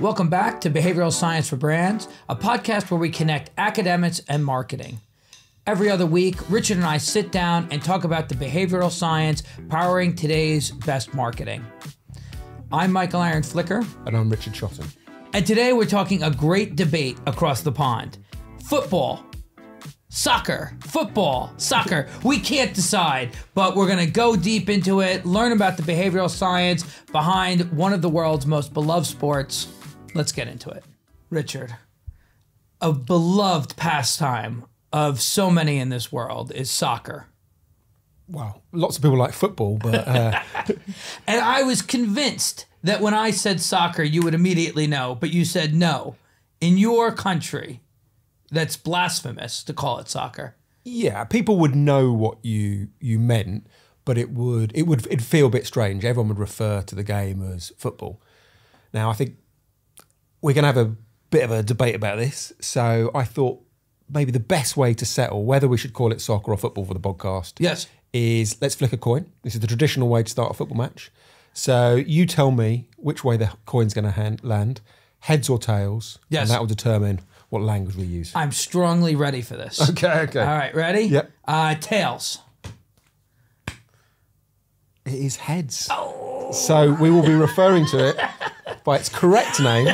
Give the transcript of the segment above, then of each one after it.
Welcome back to Behavioral Science for Brands, a podcast where we connect academics and marketing. Every other week, Richard and I sit down and talk about the behavioral science powering today's best marketing. I'm Michael Aaron Flicker. And I'm Richard Shotton. And today we're talking a great debate across the pond. Football, soccer, football, soccer. We can't decide, but we're going to go deep into it, learn about the behavioral science behind one of the world's most beloved sports. Let's get into it. Richard, a beloved pastime of so many in this world is soccer. Wow. Lots of people like football, but... And I was convinced that when I said soccer, you would immediately know, but you said no. In your country, that's blasphemous to call it soccer. Yeah, people would know what you meant, but it'd feel a bit strange. Everyone would refer to the game as football. Now, I think we're going to have a bit of a debate about this, so I thought maybe the best way to settle whether we should call it soccer or football for the podcast is let's flick a coin. This is the traditional way to start a football match. So you tell me which way the coin's going to land, heads or tails, and that will determine what language we use. I'm strongly ready for this. Okay. All right, ready? Yep. Tails. It is heads. Oh. So we will be referring to it by its correct name,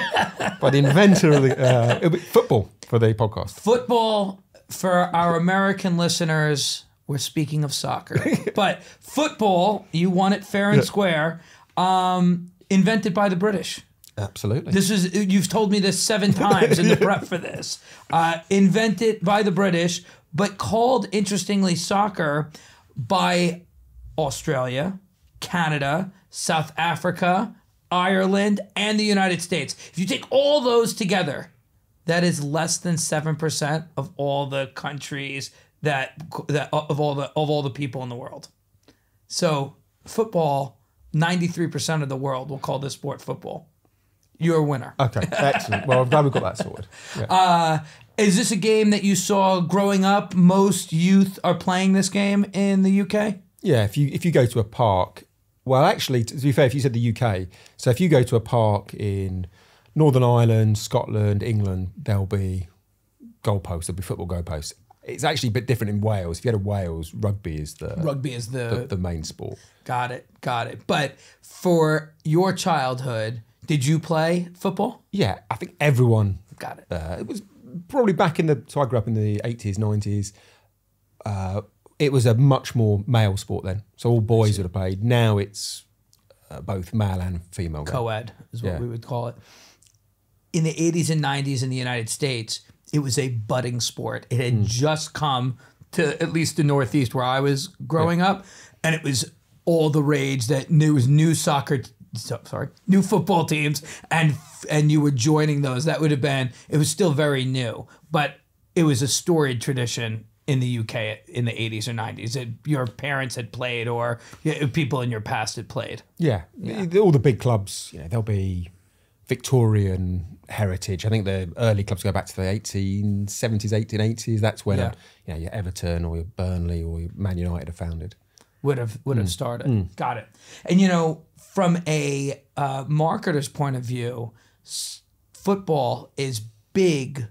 by the inventor of the... it'll be football for the podcast. Football, for our American listeners, we're speaking of soccer. But football, you won it fair and square, invented by the British. Absolutely. You've told me this 7 times in the prep for this. Invented by the British, but called, interestingly, soccer by Australia, Canada, South Africa, Ireland, and the United States. If you take all those together, that is less than 7% of all the countries of all the people in the world. So football, 93% of the world will call this sport football. You're a winner. Okay, excellent. Well, I'm glad we got that sorted. Yeah. Is this a game that you saw growing up? Most youth are playing this game in the UK? Yeah, if you go to a park, well, actually, to be fair, if you said the UK, so if you go to a park in Northern Ireland, Scotland, England, there'll be goalposts, there'll be football goalposts. It's actually a bit different in Wales. If you had a Wales, rugby is the main sport. Got it. But for your childhood, did you play football? Yeah, I think everyone. Got it. It was probably back so I grew up in the 80s, 90s. It was a much more male sport then. So all boys would have played. Now it's both male and female. Co-ed is what we would call it. In the 80s and 90s in the United States, it was a budding sport. It had just come to at least the Northeast where I was growing up, and it was all the rage that there was new football teams, and you were joining those. That would have been, it was still very new, but it was a storied tradition in the UK in the 80s or 90s that your parents had played or people in your past had played. Yeah. All the big clubs, there'll be Victorian heritage. I think the early clubs go back to the 1870s, 1880s. That's when your Everton or your Burnley or your Man United are founded. Would have started. Got it. And from a marketer's point of view, football is big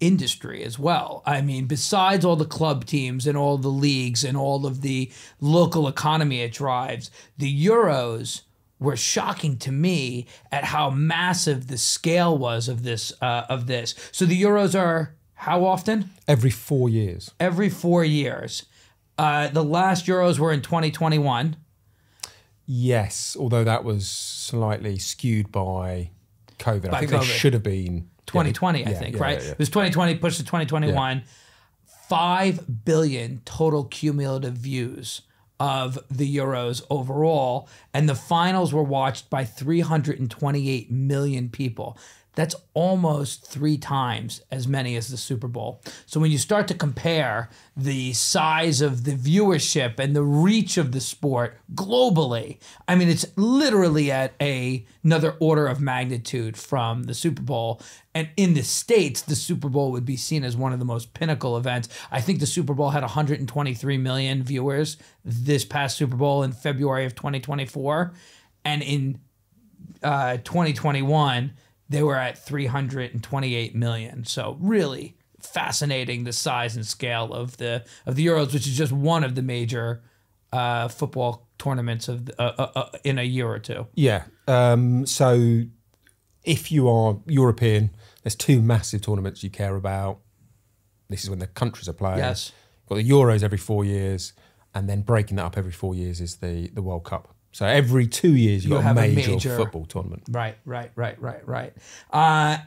industry as well. I mean, besides all the club teams and all the leagues and all of the local economy it drives, the Euros were shocking to me at how massive the scale was of this. So the Euros are how often? Every 4 years. Every 4 years. The last Euros were in 2021. Yes, although that was slightly skewed by COVID. I think they should have been 2020, I think, right? It was 2020, pushed to 2021. Yeah. 5 billion total cumulative views of the Euros overall, and the finals were watched by 328 million people. That's almost 3 times as many as the Super Bowl. So when you start to compare the size of the viewership and the reach of the sport globally, I mean, it's literally at another order of magnitude from the Super Bowl. And in the States, the Super Bowl would be seen as one of the most pinnacle events. I think the Super Bowl had 123 million viewers this past Super Bowl in February of 2024. And in 2021, they were at 328 million. So really fascinating, the size and scale of the Euros, which is just one of the major football tournaments of in a year or two. Yeah. So if you are European, there's two massive tournaments you care about. This is when the countries are playing. Yes. You've got the Euros every 4 years, and then breaking that up every 4 years is the World Cup. So every 2 years you've got a major football tournament. Right.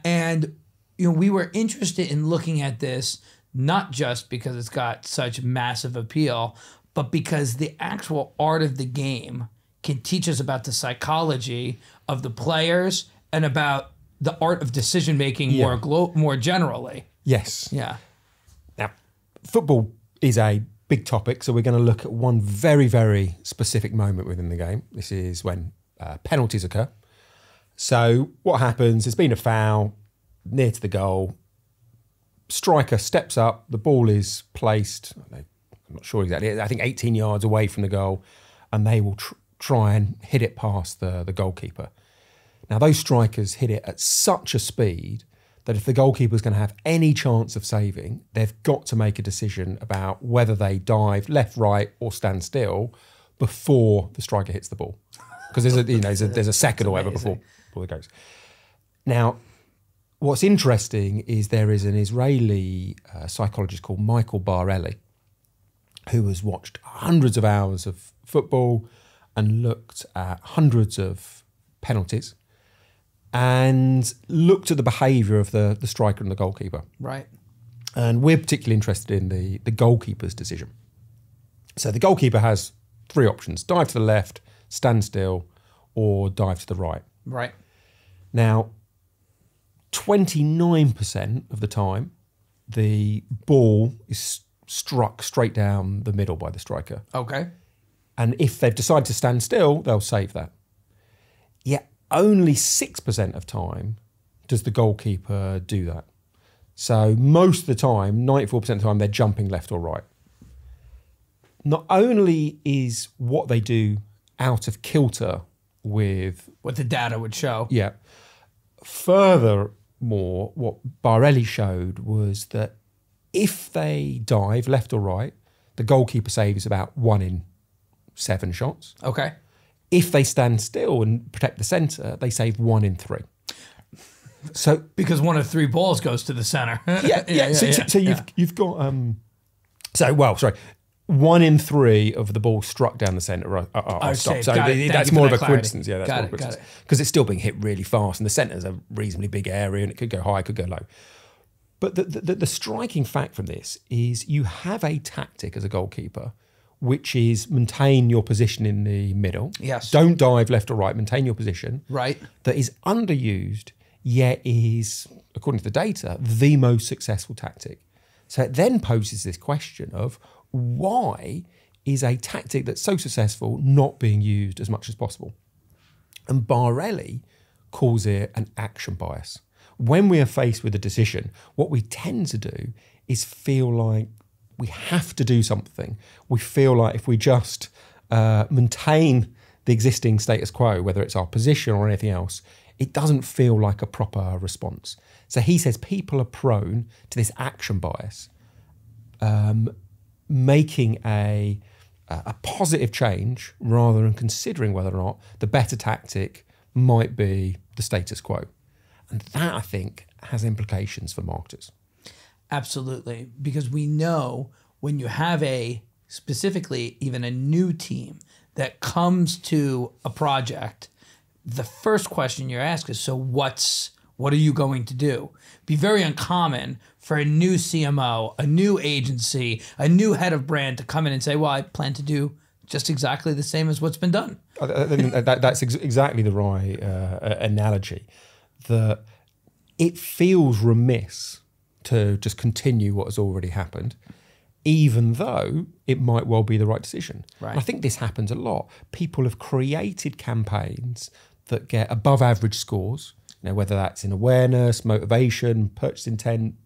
And we were interested in looking at this not just because it's got such massive appeal, but because the actual art of the game can teach us about the psychology of the players and about the art of decision making more generally. Yes. Yeah. Now, football is a big topic, so we're going to look at one very, very specific moment within the game. This is when penalties occur. So what happens, there's been a foul near to the goal, striker steps up, the ball is placed, I'm not sure exactly, I think 18 yards away from the goal, and they will try and hit it past the goalkeeper. Now, those strikers hit it at such a speed that if the goalkeeper is going to have any chance of saving, they've got to make a decision about whether they dive left, right, or stand still before the striker hits the ball, because there's a second or whatever before it goes. Now, what's interesting is there is an Israeli psychologist called Michael Barelli, who has watched hundreds of hours of football and looked at hundreds of penalties and looked at the behaviour of the striker and the goalkeeper. Right. And we're particularly interested in the goalkeeper's decision. So the goalkeeper has three options: dive to the left, stand still, or dive to the right. Right. Now, 29% of the time, the ball is struck straight down the middle by the striker. Okay. And if they've decided to stand still, they'll save that. Yet only 6% of time does the goalkeeper do that. So most of the time, 94% of the time, they're jumping left or right. Not only is what they do out of kilter with what the data would show. Yeah. Furthermore, what Barelli showed was that if they dive left or right, the goalkeeper saves about 1 in 7 shots. Okay. If they stand still and protect the centre, they save 1 in 3. So because 1 of 3 balls goes to the centre. So you've got 1 in 3 of the balls struck down the centre are stopped. So that's more of a coincidence. Yeah, that's more of a coincidence. Because it's still being hit really fast, and the centre's a reasonably big area, and it could go high, could go low. But the striking fact from this is you have a tactic as a goalkeeper, which is maintain your position in the middle. Yes. Don't dive left or right, maintain your position. Right. That is underused, yet is, according to the data, the most successful tactic. So it then poses this question of why is a tactic that's so successful not being used as much as possible? And Barelli calls it an action bias. When we are faced with a decision, what we tend to do is feel like we have to do something. We feel like if we just maintain the existing status quo, whether it's our position or anything else, it doesn't feel like a proper response. So he says people are prone to this action bias, making a positive change rather than considering whether or not the better tactic might be the status quo. And that, I think, has implications for marketers. Absolutely. Because we know when you have specifically even a new team that comes to a project, the first question you're asked is, so what are you going to do? Be very uncommon for a new CMO, a new agency, a new head of brand to come in and say, well, I plan to do just exactly the same as what's been done. That's exactly the right analogy. That it feels remiss to just continue what has already happened, even though it might well be the right decision. Right. And I think this happens a lot. People have created campaigns that get above average scores, whether that's in awareness, motivation, purchase intent,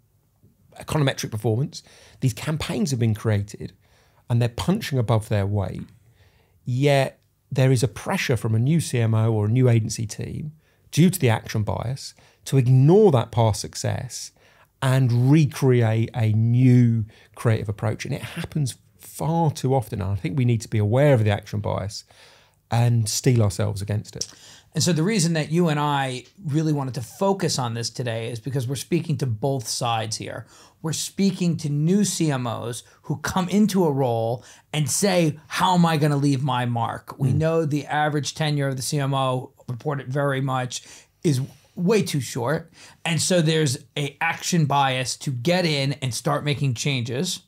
econometric performance. These campaigns have been created and they're punching above their weight, yet there is a pressure from a new CMO or a new agency team due to the action bias, to ignore that past success and recreate a new creative approach. And it happens far too often. And I think we need to be aware of the action bias and steel ourselves against it. And so the reason that you and I really wanted to focus on this today is because we're speaking to both sides here. We're speaking to new CMOs who come into a role and say, how am I going to leave my mark? We know the average tenure of the CMO, reported very much, is way too short. And so there's an action bias to get in and start making changes.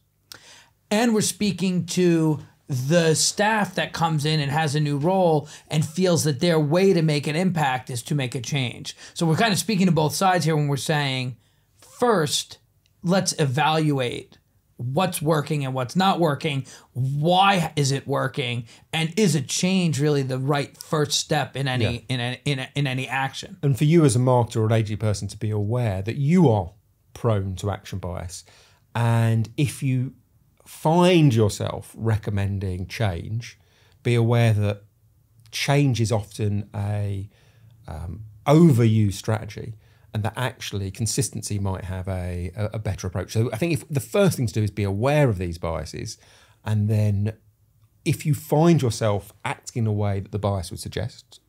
And we're speaking to the staff that comes in and has a new role and feels that their way to make an impact is to make a change. So we're kind of speaking to both sides here when we're saying, first, let's evaluate what's working and what's not working. Why is it working? And is a change really the right first step in any in any action? And for you as a marketer or an agency person to be aware that you are prone to action bias, and if you find yourself recommending change, be aware that change is often a overused strategy, and that actually consistency might have a better approach. So I think if the first thing to do is be aware of these biases, and then if you find yourself acting in a way that the bias would suggest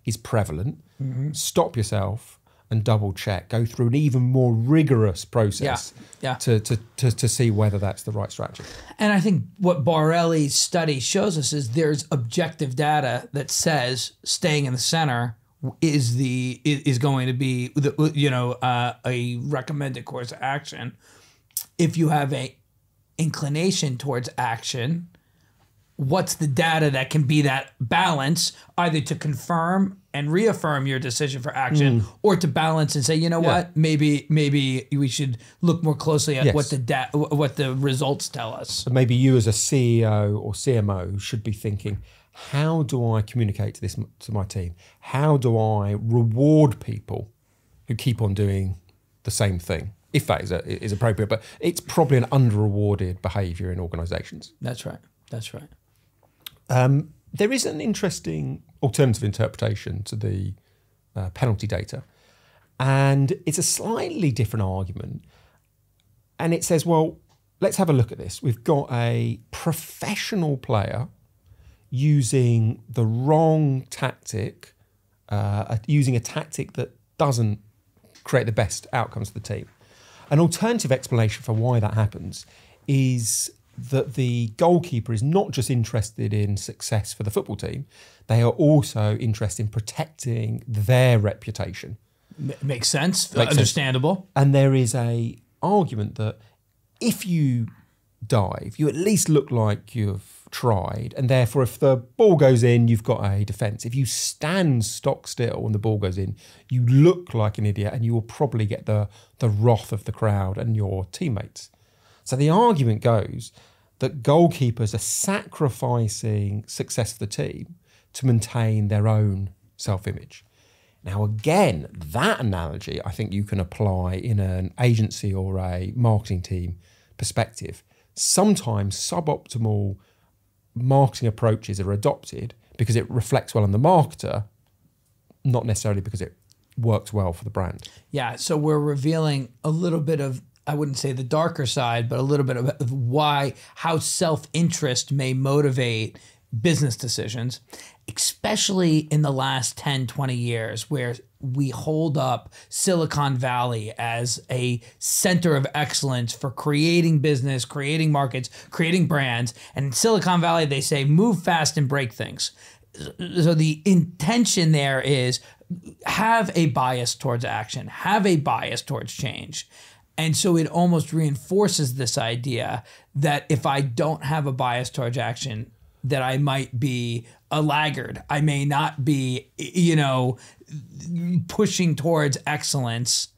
is prevalent, stop yourself and double check, go through an even more rigorous process to see whether that's the right strategy. And I think what Borelli's study shows us is there's objective data that says staying in the center is going to be a recommended course of action. If you have a inclination towards action, what's the data that can be that balance, either to confirm and reaffirm your decision for action, or to balance and say, you know what, maybe we should look more closely at what the results tell us. So maybe you as a CEO or CMO should be thinking, how do I communicate to my team? How do I reward people who keep on doing the same thing? If that is appropriate, but it's probably an under-rewarded behaviour in organisations. That's right. That's right. There is an interesting alternative interpretation to the penalty data, and it's a slightly different argument. And it says, well, let's have a look at this. We've got a professional player using the wrong tactic, using a tactic that doesn't create the best outcomes for the team. An alternative explanation for why that happens is that the goalkeeper is not just interested in success for the football team, they are also interested in protecting their reputation. Makes sense. Understandable. And there is a argument that if you dive, you at least look like you've tried, and therefore if the ball goes in, you've got a defence. If you stand stock still when the ball goes in, you look like an idiot, and you will probably get the wrath of the crowd and your teammates. So the argument goes that goalkeepers are sacrificing success for the team to maintain their own self-image. Now, again, that analogy I think you can apply in an agency or a marketing team perspective. Sometimes suboptimal marketing approaches are adopted because it reflects well on the marketer, not necessarily because it works well for the brand. Yeah, so we're revealing a little bit of, I wouldn't say the darker side, but a little bit of how self-interest may motivate business decisions, especially in the last 10, 20 years, where we hold up Silicon Valley as a center of excellence for creating business, creating markets, creating brands. And in Silicon Valley, they say, move fast and break things. So the intention there is have a bias towards action, have a bias towards change. And so it almost reinforces this idea that if I don't have a bias towards action, that I might be a laggard. I may not be, pushing towards excellence,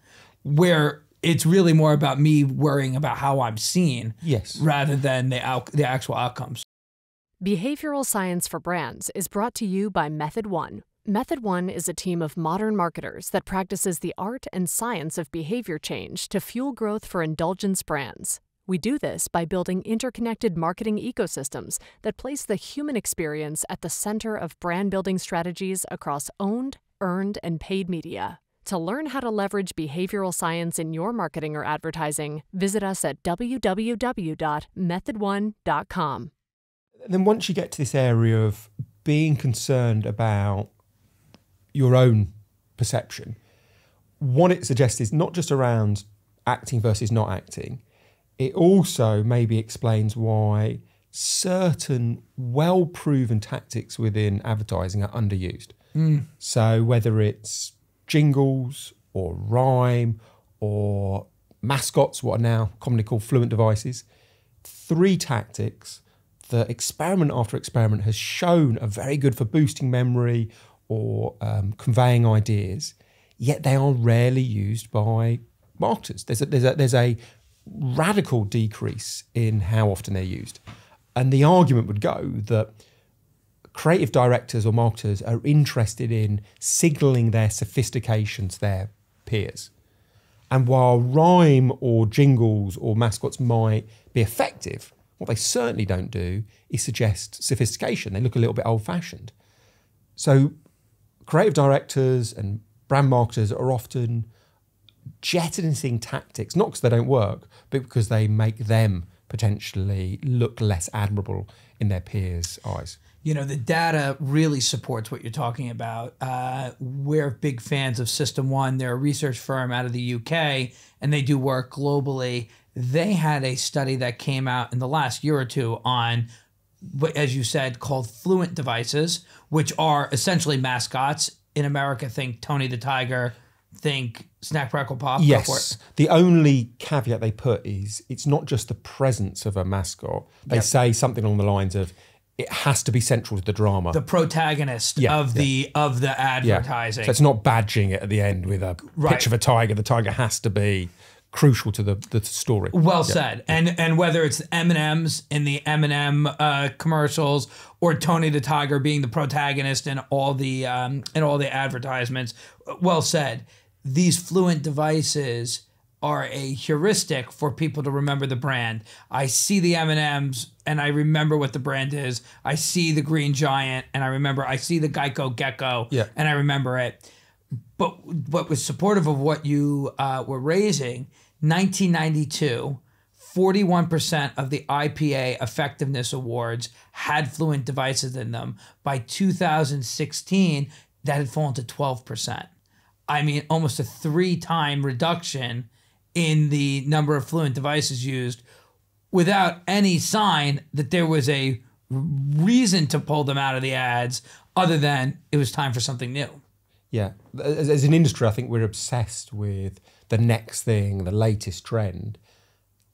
where it's really more about me worrying about how I'm seen, rather than the actual outcomes. Behavioral Science for Brands is brought to you by Method One. Method One is a team of modern marketers that practices the art and science of behavior change to fuel growth for indulgence brands. We do this by building interconnected marketing ecosystems that place the human experience at the center of brand building strategies across owned earned, and paid media. To learn how to leverage behavioral science in your marketing or advertising, visit us at www.methodone.com. Then once you get to this area of being concerned about your own perception, what it suggests is not just around acting versus not acting, it also maybe explains why certain well-proven tactics within advertising are underused. So whether it's jingles or rhyme or mascots, what are now commonly called Fluent devices, 3 tactics that experiment after experiment has shown are very good for boosting memory or conveying ideas, yet they are rarely used by marketers. There's a radical decrease in how often they're used. And the argument would go that creative directors or marketers are interested in signalling their sophistication to their peers. And while rhyme or jingles or mascots might be effective, what they certainly don't do is suggest sophistication. They look a little bit old-fashioned. So creative directors and brand marketers are often jettisoning tactics, not because they don't work, but because they make them potentially look less admirable in their peers' eyes. You know, the data really supports what you're talking about. We're big fans of System One. They're a research firm out of the UK, and they do work globally. They had a study that came out in the last year or two on, as you said, called Fluent devices, which are essentially mascots. In America, think Tony the Tiger, think Snack Crackle Pop. Yes. The only caveat they put is it's not just the presence of a mascot. They say something along the lines of, it has to be central to the drama. The protagonist of the advertising. So it's not badging it at the end with a picture of a tiger. The tiger has to be crucial to the story. Well said. And whether it's M&Ms in the M&M commercials or Tony the Tiger being the protagonist in all the advertisements, well said. These Fluent devices are a heuristic for people to remember the brand. I see the M&Ms and I remember what the brand is. I see the Green Giant and I see the Geico Gecko and I remember it. But what was supportive of what you were raising, 1992, 41% of the IPA effectiveness awards had Fluent devices in them. By 2016, that had fallen to 12%. I mean, almost a 3-time reduction in the number of Fluent devices used without any sign that there was a reason to pull them out of the ads other than it was time for something new. Yeah. As an industry, I think we're obsessed with the next thing, the latest trend.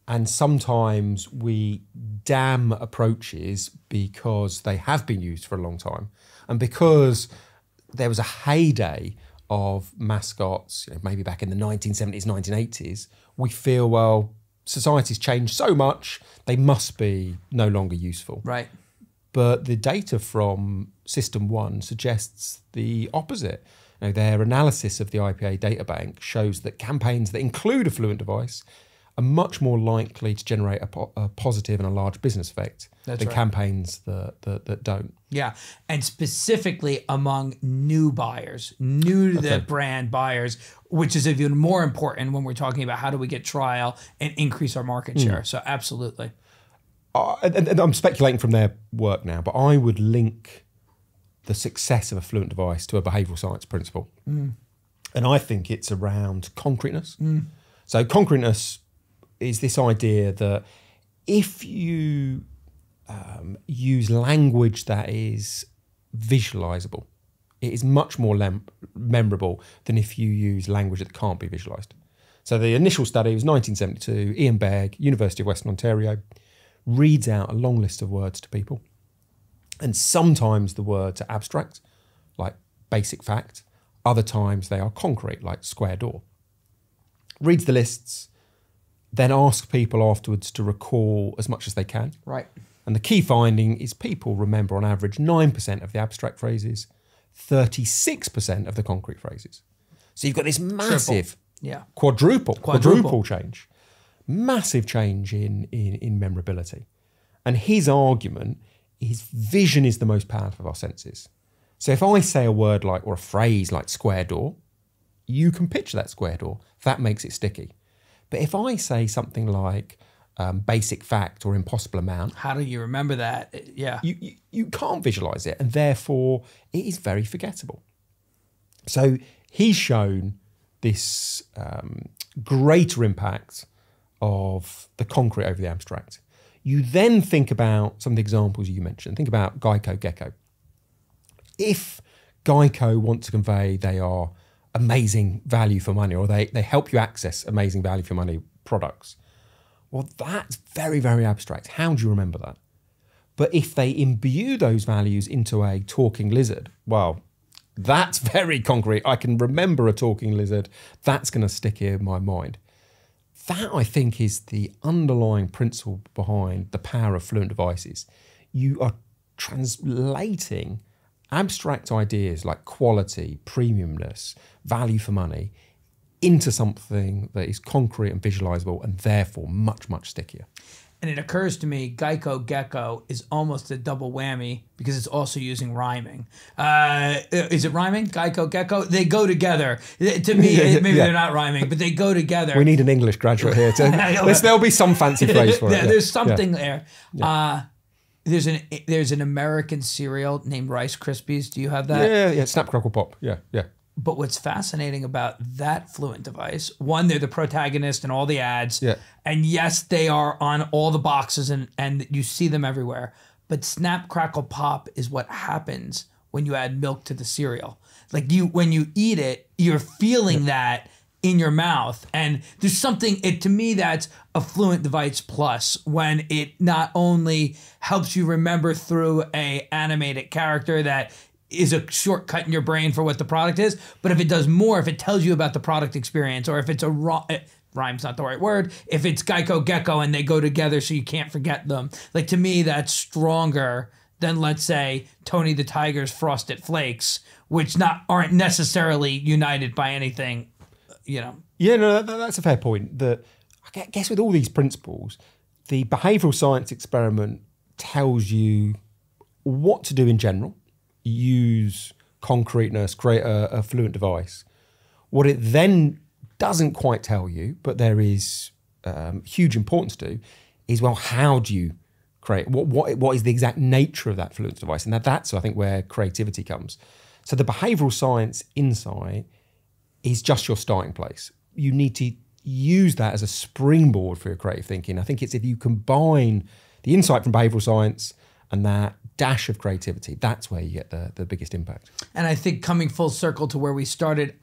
And sometimes we damn approaches because they have been used for a long time. And because there was a heyday of mascots, maybe back in the 1970s, 1980s, we feel, well, society's changed so much, they must be no longer useful. Right. But the data from System 1 suggests the opposite. Their analysis of the IPA data bank shows that campaigns that include a Fluent device are much more likely to generate a positive and a large business effect than campaigns that don't. Yeah, and specifically among new buyers, new to the brand buyers, which is even more important when we're talking about how do we get trial and increase our market share. So absolutely. And I'm speculating from their work now, but I would link the success of a Fluent device to a behavioural science principle. And I think it's around concreteness. So concreteness is this idea that if you use language that is visualizable, it is much more memorable than if you use language that can't be visualized. So the initial study was 1972, Ian Begg, University of Western Ontario, reads out a long list of words to people. And sometimes the words are abstract, like basic fact. Other times they are concrete, like square door. Reads the lists, then asks people afterwards to recall as much as they can. Right. And the key finding is people remember on average 9% of the abstract phrases, 36% of the concrete phrases. So you've got this massive quadruple change. Massive change in memorability. And his argument is vision is the most powerful of our senses. So if I say a word like, or a phrase like square door, you can picture that square door. That makes it sticky. But if I say something like basic fact or impossible amount, how do you remember that? Yeah, you can't visualize it, and therefore it is very forgettable. So he's shown this greater impact of the concrete over the abstract. You then think about some of the examples you mentioned. Think about Geico Gecko. If Geico want to convey they are amazing value for money, or they help you access amazing value for money products, well, that's very, very abstract. How do you remember that? But if they imbue those values into a talking lizard, well, that's very concrete. I can remember a talking lizard. That's going to stick in my mind. That, I think, is the underlying principle behind the power of Fluent devices. You are translating abstract ideas like quality, premiumness, value for money into something that is concrete and visualizable, and therefore much, much stickier. And it occurs to me, Geico Gecko is almost a double whammy because it's also using rhyming. Is it rhyming? Geico Gecko? They go together. To me, maybe they're not rhyming, but they go together. We need an English graduate here. There'll be some fancy phrase for it. There's something there. Yeah. There's an American cereal named Rice Krispies. Do you have that? Yeah. Snap, Crackle, Pop. Yeah. But what's fascinating about that Fluent device, one, they're the protagonist in all the ads. Yeah. And yes, they are on all the boxes and you see them everywhere. But Snap, Crackle, Pop is what happens when you add milk to the cereal. Like when you eat it, you're feeling that in your mouth. And there's something, to me, that's a Fluent device plus, when it not only helps you remember through a animated character that is a shortcut in your brain for what the product is, but if it does more, if it tells you about the product experience, or if it's rhyme's not the right word, if it's Geico Gecko and they go together so you can't forget them, like, to me, that's stronger than, let's say, Tony the Tiger's Frosted Flakes, which aren't necessarily united by anything, you know. Yeah, no, that's a fair point. I guess with all these principles, the behavioural science experiment tells you what to do in general. Use concreteness, create a Fluent device. What it then doesn't quite tell you, but there is huge importance to, is, well, how do you create? What is the exact nature of that Fluent device? And that's, I think, where creativity comes. So the behavioural science insight is just your starting place. You need to use that as a springboard for your creative thinking. I think it's if you combine the insight from behavioural science and that dash of creativity, that's where you get the biggest impact. And I think coming full circle to where we started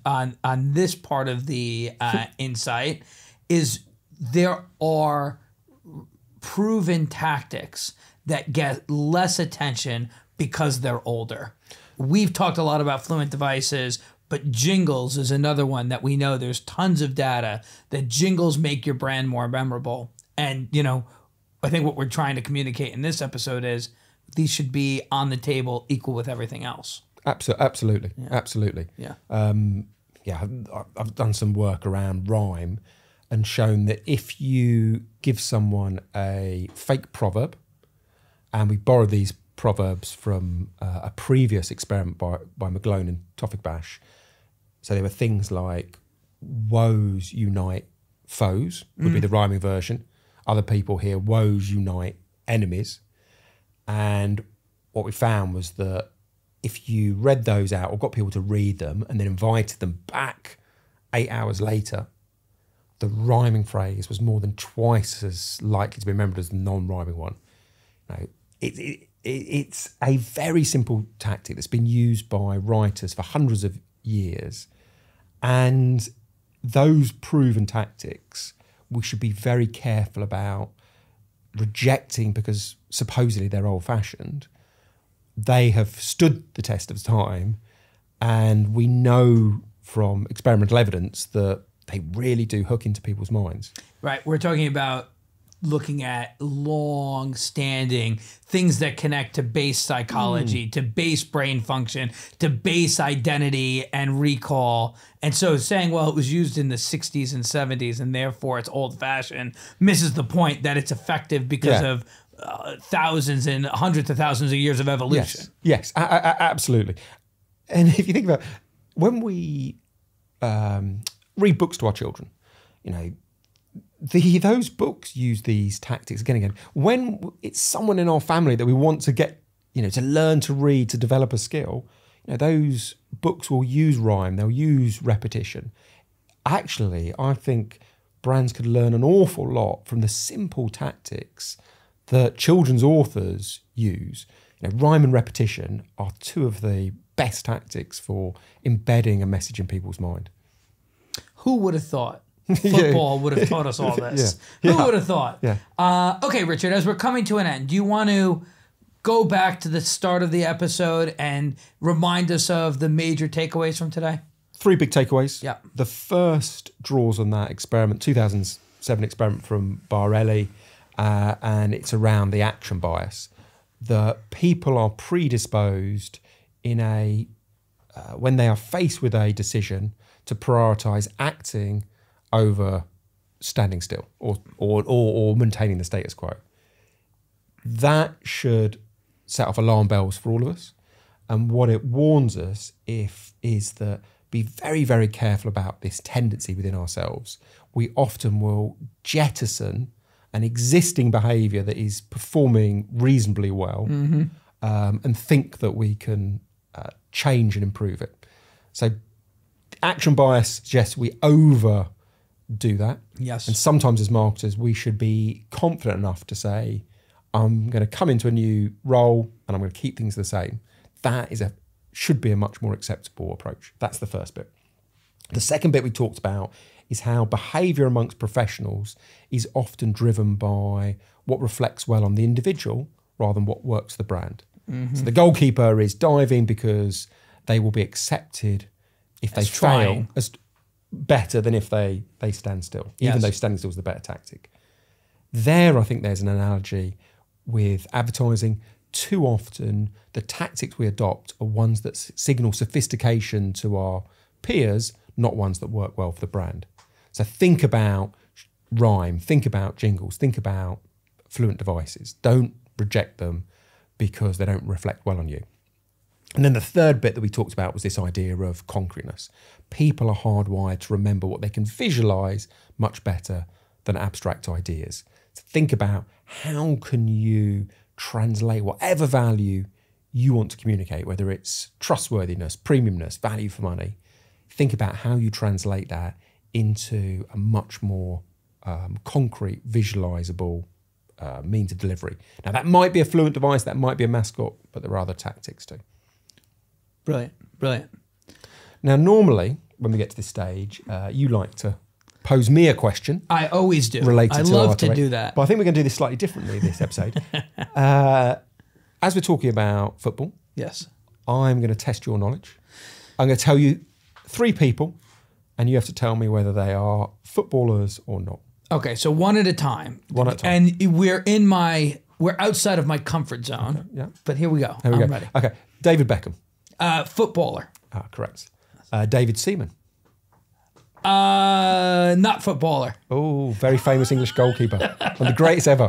on this part of the insight is there are proven tactics that get less attention because they're older. We've talked a lot about Fluent devices, but jingles is another one that we know there's tons of data that jingles make your brand more memorable. And, you know, I think what we're trying to communicate in this episode is these should be on the table equal with everything else. Absolutely. Yeah. I've done some work around rhyme and shown that if you give someone a fake proverb, and we borrowed these proverbs from a previous experiment by McGlone and Tofik Bash. So there were things like woes unite foes would be the rhyming version. Other people hear woes unite enemies. And what we found was that if you read those out or got people to read them and then invited them back 8 hours later, the rhyming phrase was more than twice as likely to be remembered as the non-rhyming one. Now, it's a very simple tactic that's been used by writers for hundreds of years. And those proven tactics, we should be very careful about rejecting because supposedly they're old-fashioned. They have stood the test of time, and we know from experimental evidence that they really do hook into people's minds. Right. We're talking about looking at long-standing things that connect to base psychology, to base brain function, to base identity and recall. And so saying, well, it was used in the 60s and 70s and therefore it's old-fashioned misses the point that it's effective because of thousands and hundreds of thousands of years of evolution. Yes, absolutely. And if you think about when we read books to our children, you know, those books use these tactics again and again. When it's someone in our family that we want to get, you know, to learn to read, to develop a skill, you know, those books will use rhyme, they'll use repetition. Actually, I think brands could learn an awful lot from the simple tactics that children's authors use. You know, rhyme and repetition are two of the best tactics for embedding a message in people's mind. Who would have thought football would have taught us all this? Who would have thought? Yeah. Okay, Richard, as we're coming to an end, do you want to go back to the start of the episode and remind us of the major takeaways from today? 3 big takeaways. Yeah. The first draws on that experiment, 2007 experiment from Barelli, and it's around the action bias. That people are predisposed in when they are faced with a decision to prioritise acting over standing still or maintaining the status quo. That should set off alarm bells for all of us. And what it warns us is that be very, very careful about this tendency within ourselves. We often will jettison an existing behaviour that is performing reasonably well and think that we can change and improve it. So action bias suggests we overdo that. Yes. And sometimes as marketers, we should be confident enough to say, I'm going to come into a new role and I'm going to keep things the same. That should be a much more acceptable approach. That's the first bit. The second bit we talked about is how behaviour amongst professionals is often driven by what reflects well on the individual rather than what works for the brand. So the goalkeeper is diving because they will be accepted if they fail as better than if they stand still, even though standing still is the better tactic. There, I think there's an analogy with advertising. Too often, the tactics we adopt are ones that signal sophistication to our peers, not ones that work well for the brand. So think about rhyme, think about jingles, think about Fluent devices. Don't reject them because they don't reflect well on you. And then the third bit that we talked about was this idea of concreteness. People are hardwired to remember what they can visualise much better than abstract ideas. So think about how can you translate whatever value you want to communicate, whether it's trustworthiness, premiumness, value for money. Think about how you translate that into a much more concrete, visualisable means of delivery. Now, that might be a Fluent device, that might be a mascot, but there are other tactics too. Brilliant, brilliant. Now, normally, when we get to this stage, you like to pose me a question. I always do. Related I to love our to do that. But I think we're going to do this slightly differently this episode. As we're talking about football, Yes. I'm going to test your knowledge. I'm going to tell you 3 people, and you have to tell me whether they are footballers or not. Okay, so one at a time. One at a time. And we're outside of my comfort zone. Okay, yeah. But here we go. There we I'm go. ready. Okay, David Beckham. Footballer. Correct. David Seaman. Not footballer. Oh, very famous English goalkeeper. One of the greatest ever.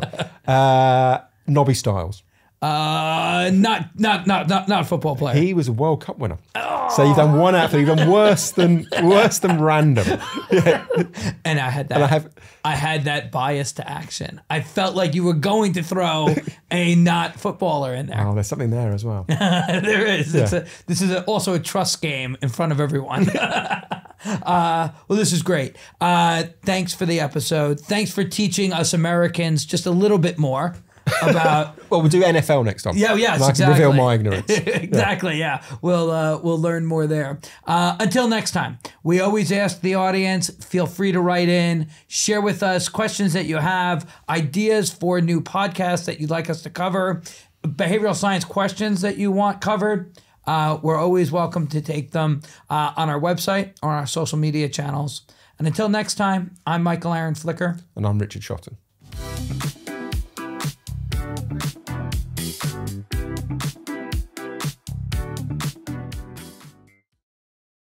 Nobby Stiles. Not a football player. He was a World Cup winner. So you've done one out of 3. You've done worse than random. Yeah. And I had that. I had that bias to action. I felt like you were going to throw a not footballer in there. Oh, there's something there as well. There is. Yeah. This is also a trust game in front of everyone. Well, this is great. Thanks for the episode. Thanks for teaching us Americans just a little bit more about. Well, we'll do NFL next time. Yeah, yes, and I can reveal my ignorance. Exactly. Yeah, we'll learn more there. Until next time, we always ask the audience. Feel free to write in, share with us questions that you have, ideas for new podcasts that you'd like us to cover, behavioral science questions that you want covered. We're always welcome to take them on our website or on our social media channels. And until next time, I'm Michael Aaron Flicker. And I'm Richard Shotton.